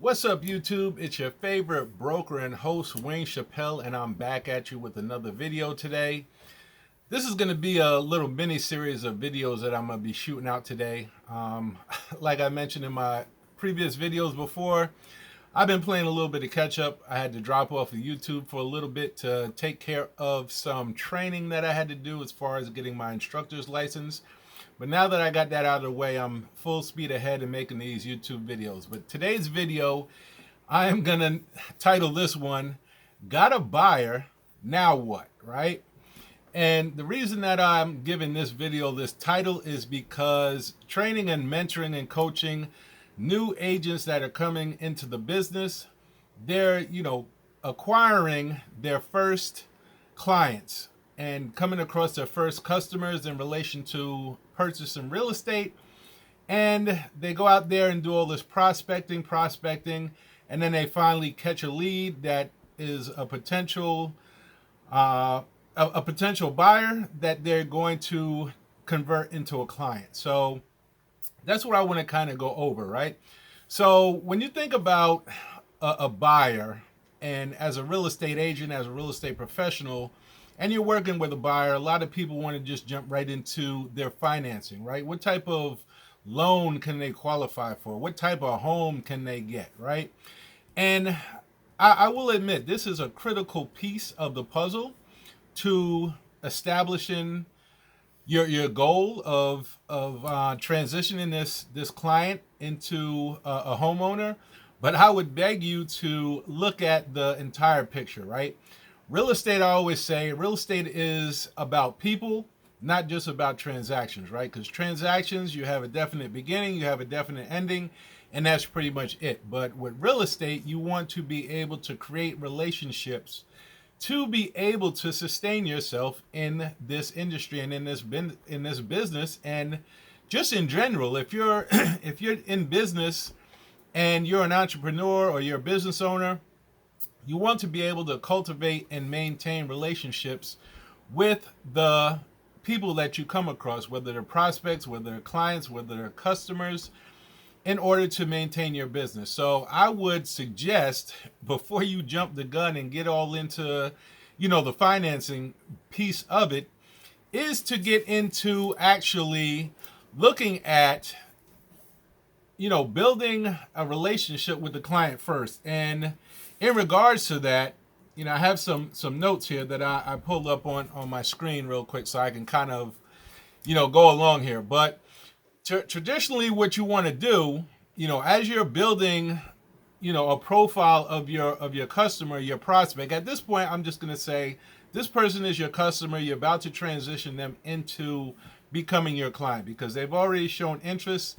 What's up, YouTube? It's your favorite broker and host, Wayne Chappelle, and I'm back at you with another video today. This is going to be a little mini series of videos that I'm going to be shooting out today. Like I mentioned in my previous videos before, I've been playing a little bit of catch up. I had to drop off of YouTube for a little bit to take care of some training that I had to do as far as getting my instructor's license. But now that I got that out of the way, I'm full speed ahead in making these YouTube videos. But today's video, I am going to title this one, Got a Buyer, Now What, right? And the reason that I'm giving this video this title is because training and mentoring and coaching new agents that are coming into the business, they're, acquiring their first clients and coming across their first customers in relation to purchasing real estate. And they go out there and do all this prospecting, and then they finally catch a lead that is a potential buyer that they're going to convert into a client. So that's what I want to kind of go over, right? So when you think about a buyer, and as a real estate agent, as a real estate professional, and you're working with a buyer, a lot of people want to just jump right into their financing, right? What type of loan can they qualify for? What type of home can they get, right? And I will admit, this is a critical piece of the puzzle to establishing your goal of transitioning this client into a homeowner. But I would beg you to look at the entire picture, right? Real estate, I always say, real estate is about people, not just about transactions, right? Because transactions, you have a definite beginning, you have a definite ending, and that's pretty much it. But with real estate, you want to be able to create relationships to be able to sustain yourself in this industry and in this business, and just in general. If you're if you're in business and you're an entrepreneur or you're a business owner, you want to be able to cultivate and maintain relationships with the people that you come across, whether they're prospects, whether they're clients, whether they're customers, in order to maintain your business. So I would suggest, before you jump the gun and get all into, the financing piece of it, is to get into actually looking at, building a relationship with the client first. And in regards to that, I have some notes here that I pulled up on my screen real quick so I can kind of, go along here. But traditionally, what you want to do, as you're building, a profile of your customer, your prospect. At this point, I'm just going to say this person is your customer. You're about to transition them into becoming your client because they've already shown interest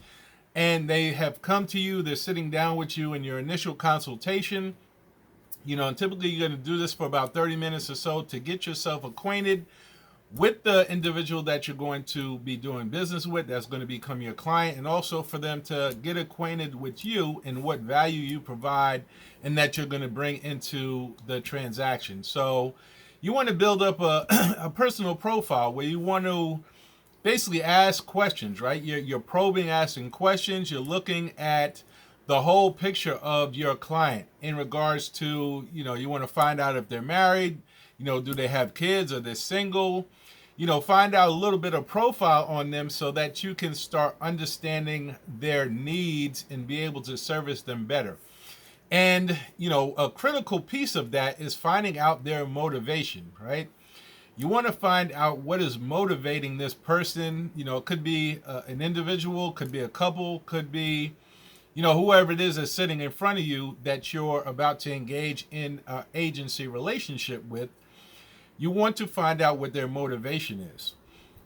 and they have come to you. They're sitting down with you in your initial consultation. And typically you're going to do this for about 30 minutes or so to get yourself acquainted with the individual that you're going to be doing business with, that's going to become your client, and also for them to get acquainted with you and what value you provide and that you're going to bring into the transaction. So you want to build up a personal profile where you want to basically ask questions, right? You're probing, asking questions. You're looking at the whole picture of your client in regards to, you want to find out if they're married, do they have kids, are they single, find out a little bit of profile on them so that you can start understanding their needs and be able to service them better. And, a critical piece of that is finding out their motivation, right? You want to find out what is motivating this person. It could be an individual, could be a couple, could be, whoever it is that's sitting in front of you that you're about to engage in an agency relationship with. You want to find out what their motivation is,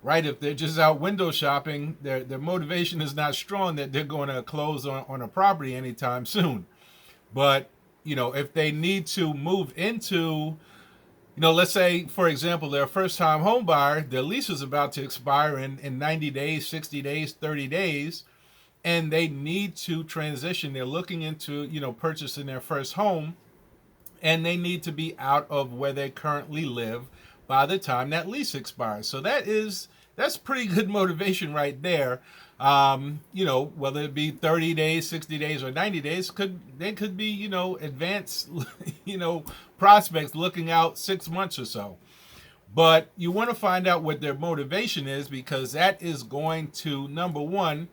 right? If they're just out window shopping, their motivation is not strong that they're going to close on a property anytime soon. But, if they need to move into, let's say, for example, they're a first-time home buyer, their lease is about to expire in 90 days, 60 days, 30 days, and they need to transition. They're looking into, purchasing their first home, and they need to be out of where they currently live by the time that lease expires. So that's pretty good motivation right there. Whether it be 30 days, 60 days, or 90 days, they could be, advanced, prospects looking out 6 months or so. But you want to find out what their motivation is, because that is going to, number one,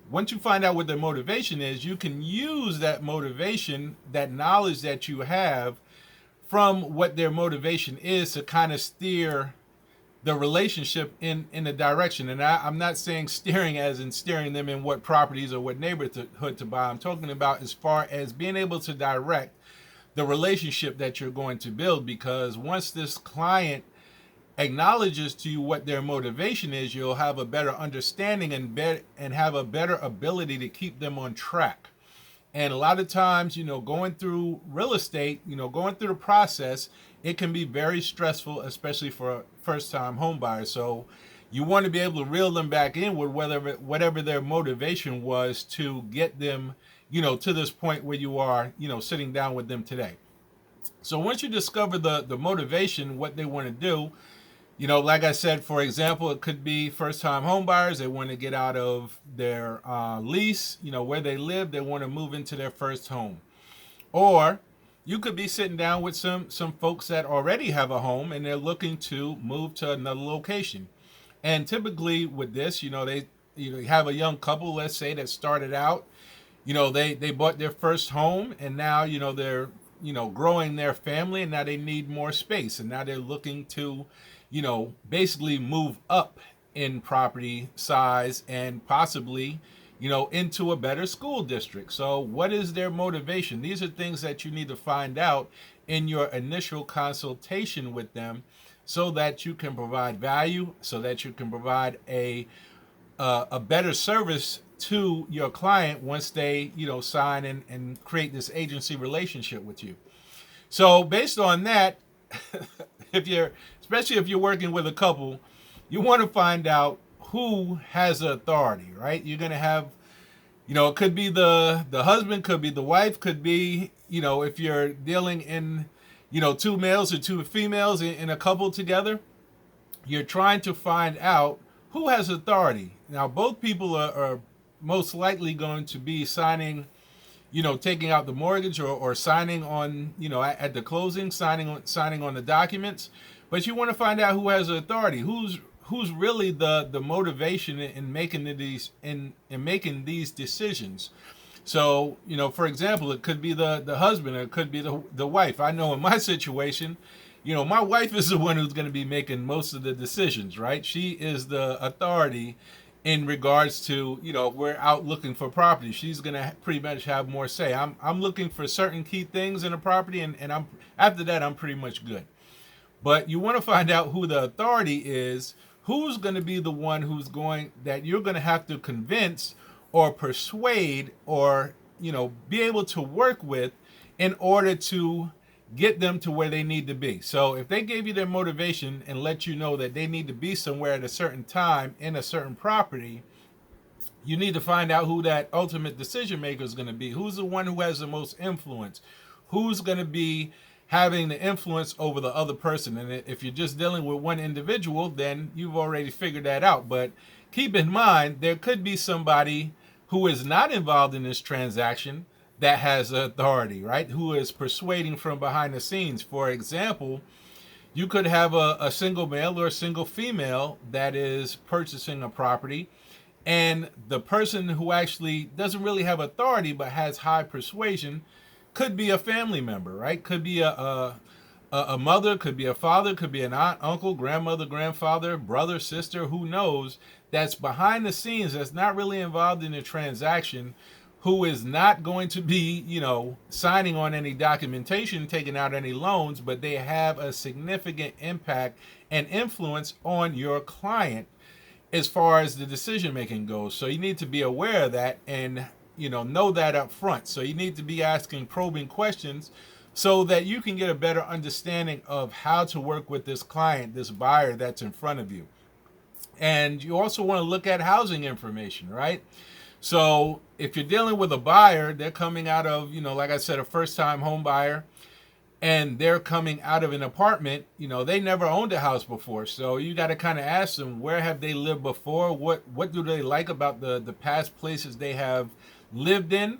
once you find out what their motivation is, you can use that motivation, that knowledge that you have from what their motivation is, to kind of steer the relationship in a direction. And I'm not saying steering as in steering them in what properties or what neighborhood to buy. I'm talking about as far as being able to direct the relationship that you're going to build, because once this client acknowledges to you what their motivation is, you'll have a better understanding and have a better ability to keep them on track. And a lot of times, going through real estate, going through the process, it can be very stressful, especially for first-time home buyers. So you want to be able to reel them back in with whatever their motivation was to get them, to this point where you are, sitting down with them today. So once you discover the motivation, what they want to do, like I said, for example, it could be first-time home buyers. They want to get out of their lease, where they live. They want to move into their first home. Or you could be sitting down with some folks that already have a home and they're looking to move to another location. And typically with this, they have a young couple, let's say, that started out, they bought their first home, and now, they're, growing their family, and now they need more space. And now they're looking to, basically move up in property size and possibly, into a better school district. So what is their motivation? These are things that you need to find out in your initial consultation with them, so that you can provide value, so that you can provide a better service to your client once they, sign and create this agency relationship with you. So based on that, especially if you're working with a couple, you want to find out who has the authority, right? You're going to have, it could be the husband, could be the wife, could be, if you're dealing in, two males or two females in a couple together, you're trying to find out who has authority. Now, both people are most likely going to be signing, taking out the mortgage or signing on, at the closing, signing on the documents. But you want to find out who has the authority, who's really the motivation in making these decisions. So, for example, it could be the husband, or it could be the wife. I know in my situation, my wife is the one who's going to be making most of the decisions, right? She is the authority in regards to, we're out looking for property. She's going to pretty much have more say. I'm looking for certain key things in a property, and after that, I'm pretty much good. But you want to find out who the authority is, who's going to be the one that you're going to have to convince or persuade or, be able to work with in order to get them to where they need to be. So if they gave you their motivation and let you know that they need to be somewhere at a certain time in a certain property, you need to find out who that ultimate decision maker is going to be. Who's the one who has the most influence? Who's going to be having the influence over the other person? And if you're just dealing with one individual, then you've already figured that out. But keep in mind, there could be somebody who is not involved in this transaction that has authority, right? Who is persuading from behind the scenes. For example, you could have a single male or a single female that is purchasing a property, and the person who actually doesn't really have authority but has high persuasion could be a family member, right? Could be a mother, could be a father, could be an aunt, uncle, grandmother, grandfather, brother, sister, who knows, that's behind the scenes, that's not really involved in the transaction, who is not going to be, signing on any documentation, taking out any loans, but they have a significant impact and influence on your client as far as the decision making goes. So you need to be aware of that and, know that up front. So you need to be asking probing questions so that you can get a better understanding of how to work with this client, this buyer that's in front of you. And you also want to look at housing information, right? So if you're dealing with a buyer, they're coming out of, like I said, a first-time home buyer, and they're coming out of an apartment, they never owned a house before. So you got to kind of ask them, where have they lived before? What do they like about the past places they have lived in?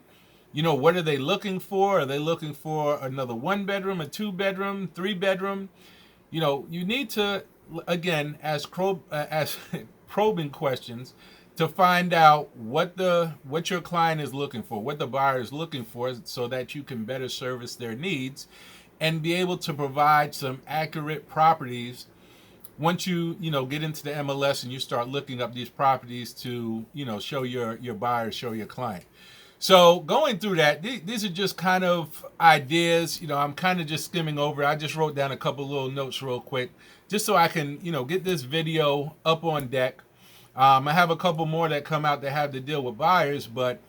What are they looking for? Are they looking for another 1 bedroom, a 2 bedroom, 3 bedroom? You need to, again, ask probing questions to find out what your client is looking for, what the buyer is looking for, so that you can better service their needs and be able to provide some accurate properties once you get into the MLS and you start looking up these properties to show your buyer, show your client. So going through that, these are just kind of ideas. I'm kind of just skimming over. I just wrote down a couple little notes real quick, just so I can get this video up on deck. I have a couple more that come out that have to deal with buyers, but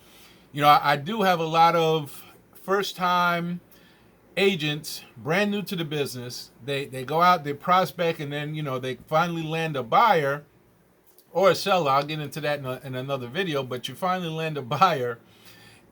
I do have a lot of first-time agents, brand new to the business. They go out, they prospect, and then they finally land a buyer or a seller. I'll get into that in another video, but you finally land a buyer,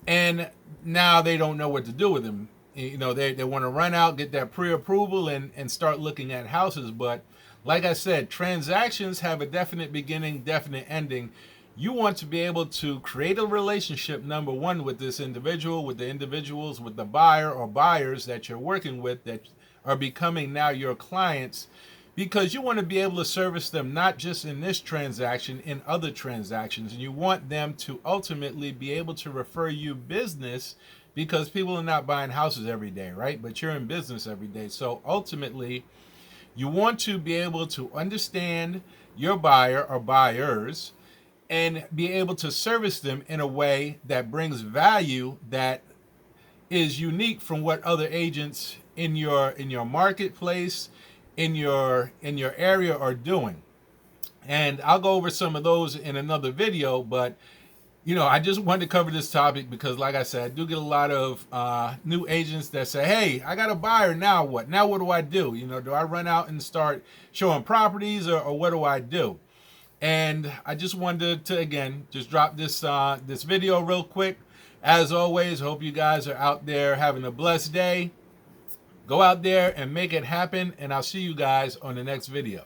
and now they don't know what to do with them. They want to run out, get that pre-approval, and start looking at houses. But like I said, transactions have a definite beginning, definite ending. You want to be able to create a relationship, number one, with this individual, with the individuals, with the buyer or buyers that you're working with that are becoming now your clients, because you want to be able to service them not just in this transaction, in other transactions. And you want them to ultimately be able to refer you business, because people are not buying houses every day, right? But you're in business every day. So ultimately, you want to be able to understand your buyer or buyers and be able to service them in a way that brings value, that is unique from what other agents in your marketplace, in your area are doing. And I'll go over some of those in another video, but I just wanted to cover this topic because, like I said, I do get a lot of new agents that say, hey, I got a buyer, now what? Now what do I do? Do I run out and start showing properties, or what do I do? And I just wanted to, again, just drop this video real quick. As always, hope you guys are out there having a blessed day. Go out there and make it happen, and I'll see you guys on the next video.